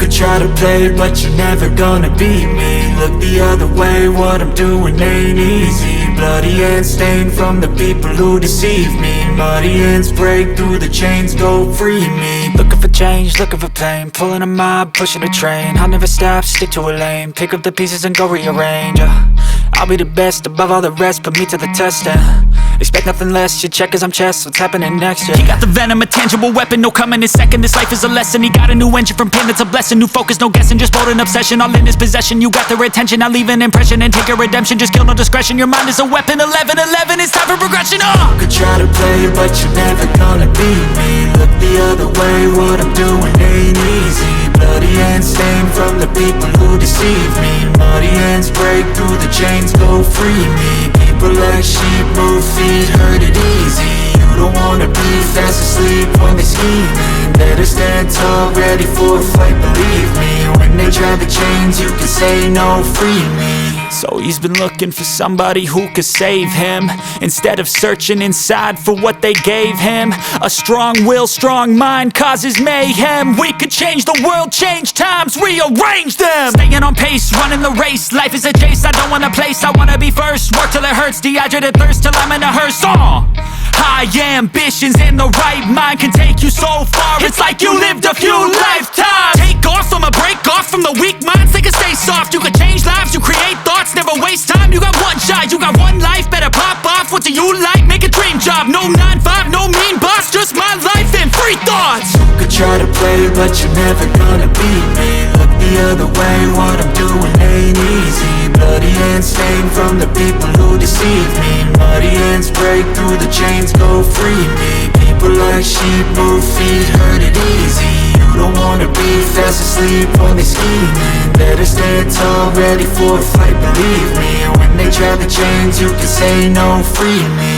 could try to play, but you're never gonna beat me. Look the other way, what I'm doing ain't easy. Bloody hands stained from the people who deceive me. Muddy hands break through the chains, go free me. Looking for change, looking for pain, pulling a mob, pushing a train. I'll never stop, stick to a lane, pick up the pieces and go rearrange. I'll be the best above all the rest, put me to the test and expect nothing less. You check as I'm chess, what's happening next? He got the venom, a tangible weapon, no coming in second. This life is a lesson. He got a new engine from pain, that's a blessing. New focus, no guessing, just bold and obsession. All in his possession, you got their attention. I'll leave an impression and take a redemption. Just kill, no discretion. Your mind is a weapon. 11-11, it's time for progression. You could try to play, but you're never gonna beat me. Look the other way, what I'm doing ain't easy. Bloody hands stained from the people who deceive me. Muddy hands break through the chains, go free me. People like sheep move feet, hurt it easy. You don't wanna be fast asleep when they scheming. Better stand tall, ready for a fight, believe me. When they try the chains, you can say no, free me. So he's been looking for somebody who could save him, instead of searching inside for what they gave him. A strong will, strong mind causes mayhem. We could change the world, change times, rearrange them. Staying on pace, running the race. Life is a chase, I don't want a place, I wanna be first. Work till it hurts, dehydrated thirst till I'm in a hearse. High ambitions and the right mind can take you so far. It's like you lived a few lifetimes. Take off from a break off from the weak minds, they can stay soft. You can change lives, you create thoughts, never waste time. You got one shot, you got one life, better pop off. What do you like? Make a dream job. No 9-5, no mean boss, just my life and free thoughts. You could try to play, but you're never gonna beat me. Look the other way, what I'm doing ain't easy. Bloody hands stained from the people who deceive me. Muddy hands break through the chains, go free me. People like sheep move feet, hurt it easy. You don't wanna be fast asleep when they scheming. Better stand tall, ready for a fight, believe me. When they try the chains, you can say no, free me.